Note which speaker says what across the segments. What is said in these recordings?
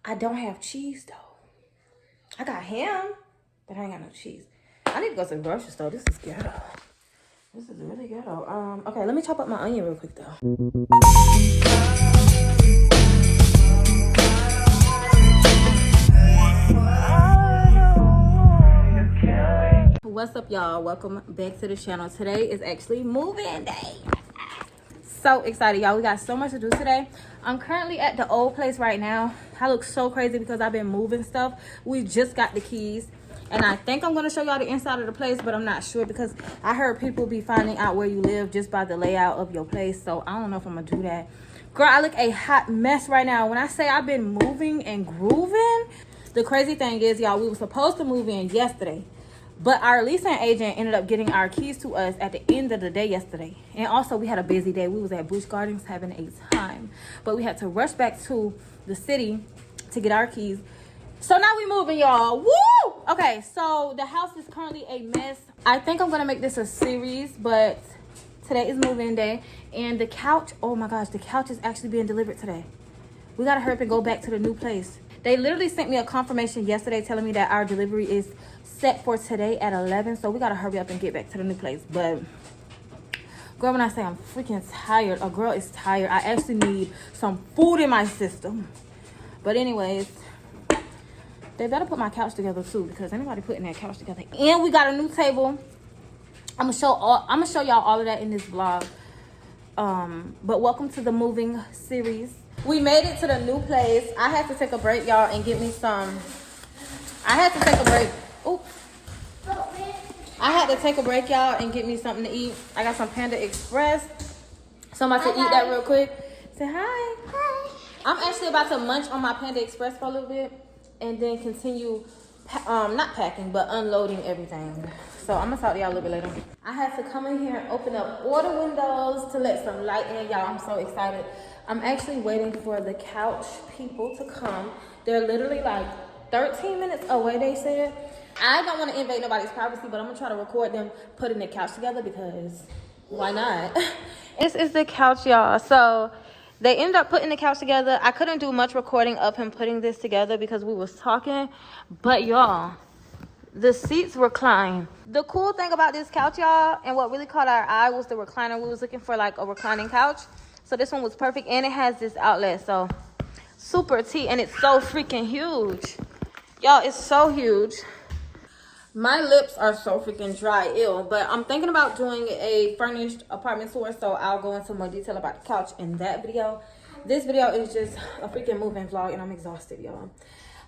Speaker 1: I don't have cheese though. I got ham, but I ain't got no cheese. I need to go to the grocery store. This is ghetto. This is really ghetto. Okay, let me chop up my onion real quick though. What's up, y'all? Welcome back to the channel. Today is actually moving day. So excited, y'all. We got so much to do today. I'm currently at the old place right now. I look so crazy because I've been moving stuff. We just got the keys, and I think I'm going to show y'all the inside of the place, but I'm not sure because I heard people be finding out where you live just by the layout of your place. So I don't know if I'm gonna do that. Girl, I look a hot mess right now. When I say I've been moving and grooving, the crazy thing is, y'all, we were supposed to move in yesterday, but our leasing agent ended up getting our keys to us at the end of the day yesterday. And also, we had a busy day. We was at Busch Gardens having a time. But we had to rush back to the city to get our keys. So now we moving, y'all. Woo! Okay, so the house is currently a mess. I think I'm going to make this a series, but today is move-in day. And the couch, oh my gosh, the couch is actually being delivered today. We got to hurry up and go back to the new place. They literally sent me a confirmation yesterday telling me that our delivery is set for today at 11. So we got to hurry up and get back to the new place. But girl, when I say I'm freaking tired, a girl is tired. I actually need some food in my system. But anyways, they better put my couch together too, because anybody putting that couch together. And we got a new table. I'm gonna show y'all all of that in this vlog. But welcome to the moving series. We made it to the new place. I had to take a break, y'all, and get me some. I had to take a break. Ooh. I had to take a break, y'all, and get me something to eat. I got some Panda Express. So I'm about to eat that real quick. Say hi. Hi. I'm actually about to munch on my Panda Express for a little bit and then continue, not packing, but unloading everything. So I'm gonna talk to y'all a little bit later. I had to come in here and open up all the windows to let some light in, y'all. I'm so excited. I'm actually waiting for the couch people to come. They're literally like 13 minutes away, they said. I don't want to invade nobody's privacy, but I'm gonna try to record them putting the couch together because why not? This is the couch, y'all. So they ended up putting the couch together. I couldn't do much recording of him putting this together because we was talking, but y'all, the seats recline. The cool thing about this couch, y'all, and what really caught our eye was the recliner. We was looking for like a reclining couch. So this one was perfect, and it has this outlet. So super T, and it's so freaking huge. Y'all, it's so huge. My lips are so freaking dry, ew. But I'm thinking about doing a furnished apartment tour, so I'll go into more detail about the couch in that video. This video is just a freaking moving vlog, and I'm exhausted, y'all.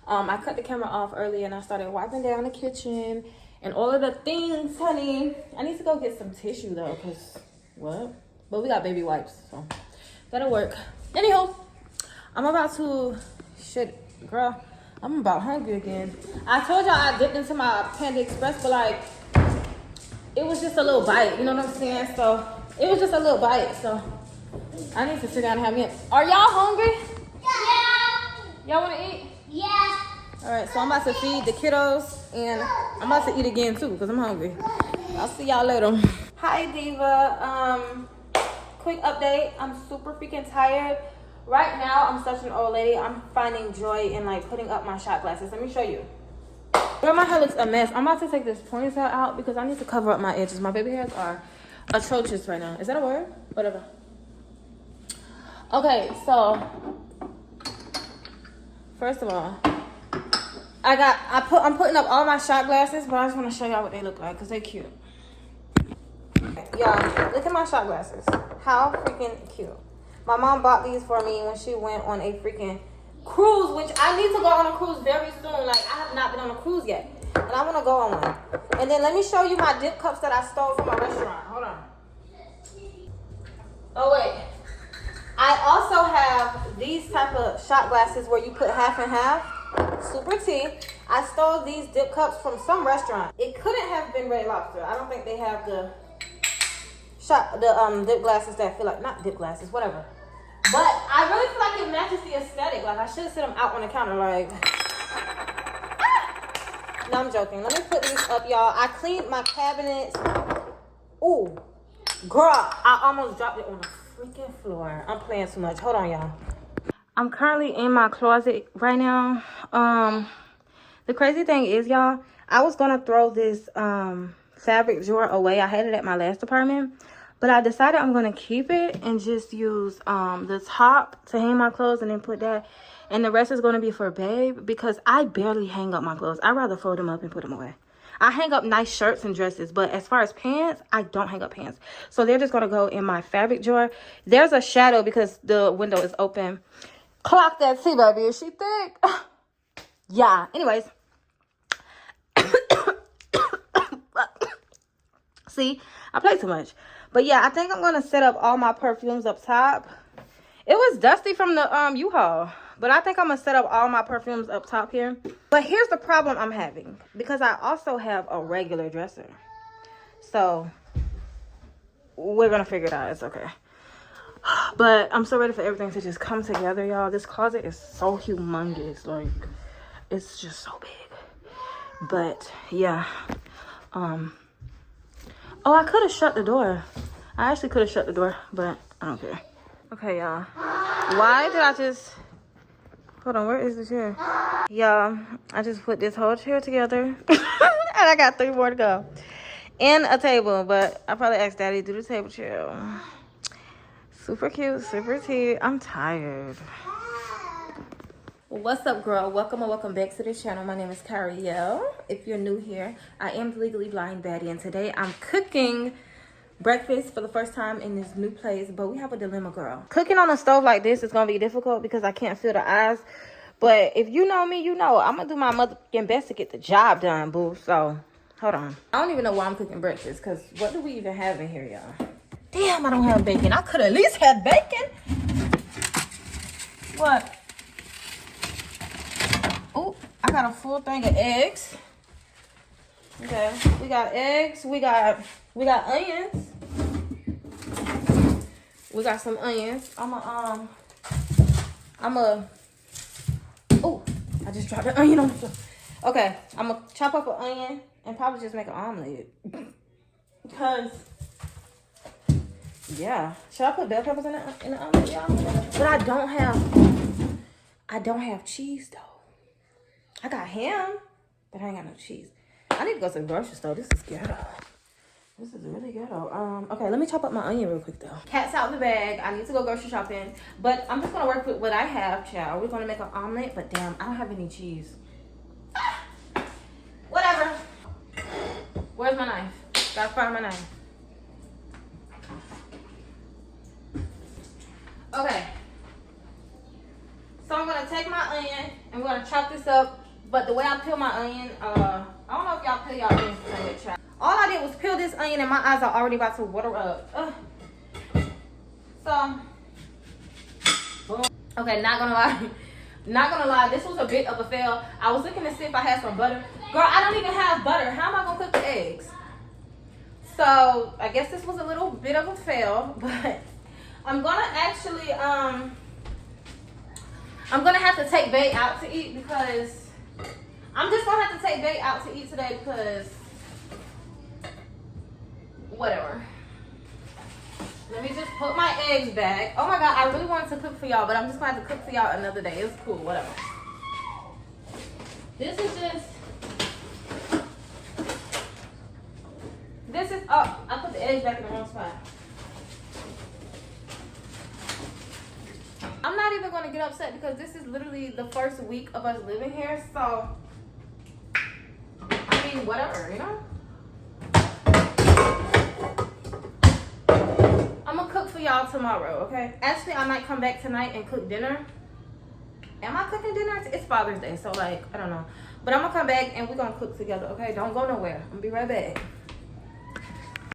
Speaker 1: I cut the camera off early, and I started wiping down the kitchen and all of the things, honey. I need to go get some tissue, though, because what? But we got baby wipes, so that'll work. Anywho, I'm about to, girl, I'm about hungry again. I told y'all I dipped into my Panda Express, but like, it was just a little bite, you know what I'm saying? So, it was just a little bite, so I need to sit down and have me. Are y'all hungry? Yeah. Y'all want to eat? Yeah. All right, so I'm about to feed the kiddos, and I'm about to eat again too, because I'm hungry. I'll see y'all later. Hi, Diva. Quick update. I'm super freaking tired. Right now, I'm such an old lady. I'm finding joy in like putting up my shot glasses. Let me show you. Girl, my hair looks a mess. I'm about to take this ponytail out because I need to cover up my edges. My baby hairs are atrocious right now. Is that a word? Whatever. Okay, so first of all, I'm putting up all my shot glasses, but I just want to show y'all what they look like because they're cute. Y'all, look at my shot glasses. How freaking cute. My mom bought these for me when she went on a freaking cruise, which I need to go on a cruise very soon. Like, I have not been on a cruise yet, and I want to go on one. And then let me show you my dip cups that I stole from a restaurant. Hold on. Oh, wait. I also have these type of shot glasses where you put half and half. Super T. I stole these dip cups from some restaurant. It couldn't have been Red Lobster. I don't think they have the dip glasses that feel like, not dip glasses, whatever. But I really feel like it matches the aesthetic. Like, I should sit them out on the counter, like. Ah! No, I'm joking. Let me put these up, y'all. I cleaned my cabinets. Ooh, girl, I almost dropped it on the freaking floor. I'm playing too much. Hold on, y'all. I'm currently in my closet right now. The crazy thing is, y'all, I was gonna throw this fabric drawer away. I had it at my last apartment, but I decided I'm gonna keep it and just use the top to hang my clothes, and then put that, and the rest is gonna be for babe, because I barely hang up my clothes. I'd rather fold them up and put them away. I hang up nice shirts and dresses, but as far as pants, I don't hang up pants. So they're just gonna go in my fabric drawer. There's a shadow because the window is open. Clock that tea, baby. Is she thick? Yeah. Anyways. See, I play too much. But yeah, I think I'm gonna set up all my perfumes up top. It was dusty from the U-Haul, but I think I'm gonna set up all my perfumes up top here. But here's the problem I'm having, because I also have a regular dresser. So we're gonna figure it out. It's okay. But I'm so ready for everything to just come together, y'all. This closet is so humongous. Like, it's just so big. But yeah. Oh, I could have shut the door. I actually could have shut the door, but I don't care. Okay, y'all. Why did I just... Hold on, where is the chair? Y'all, I just put this whole chair together. And I got 3 more to go. And a table, but I probably asked Daddy to do the table chair. Super cute, super tea. I'm tired. What's up, girl? Welcome or welcome back to the channel. My name is Kariel. If you're new here, I am the Legally Blind Baddie, and today I'm cooking breakfast for the first time in this new place. But we have a dilemma, girl. Cooking on a stove like this is gonna be difficult because I can't feel the eyes. But if you know me, you know I'm gonna do my motherfucking best to get the job done, boo. So hold on. I don't even know why I'm cooking breakfast, because what do we even have in here, y'all? Damn, I don't have bacon. I could at least have bacon. What? Oh, I got a full thing of eggs. Okay, we got eggs. We got onions. We got some onions. Oh, I just dropped the onion on the floor. Okay, I'm gonna chop up an onion and probably just make an omelet. Because, yeah, should I put bell peppers in the omelet, y'all? But I don't have cheese though. I got ham, but I ain't got no cheese. I need to go to the grocery store. This is ghetto. This is really ghetto. Okay, let me chop up my onion real quick though. Cat's out the bag. I need to go grocery shopping. But I'm just gonna work with what I have, child. We're gonna make an omelet, but damn, I don't have any cheese. Whatever. Where's my knife? Gotta find my knife. Okay. So I'm gonna take my onion and we're gonna chop this up. But the way I peel my onion, I don't know if y'all peel y'all onions the same way, child. All I did was peel this onion and my eyes are already about to water up. So, boom. Okay, not gonna lie, this was a bit of a fail. I was looking to see if I had some butter. Girl, I don't even have butter. How am I gonna cook the eggs? So, I guess this was a little bit of a fail, but I'm gonna actually, I'm gonna have to take Bae out to eat because I'm just gonna have to take Bae out to eat today because whatever. Let me just put my eggs back. Oh my god, I really wanted to cook for y'all, but I'm just gonna have to cook for y'all another day. It's cool, whatever. Oh, I put the eggs back in the wrong spot. I'm not even gonna get upset because this is literally the first week of us living here, so I mean, whatever, you know? I'm gonna cook for y'all tomorrow, okay? Actually, I might come back tonight and cook dinner. Am I cooking dinner? It's Father's Day, so like, I don't know. But I'm gonna come back and we're gonna cook together, okay? Don't go nowhere. I'm gonna be right back.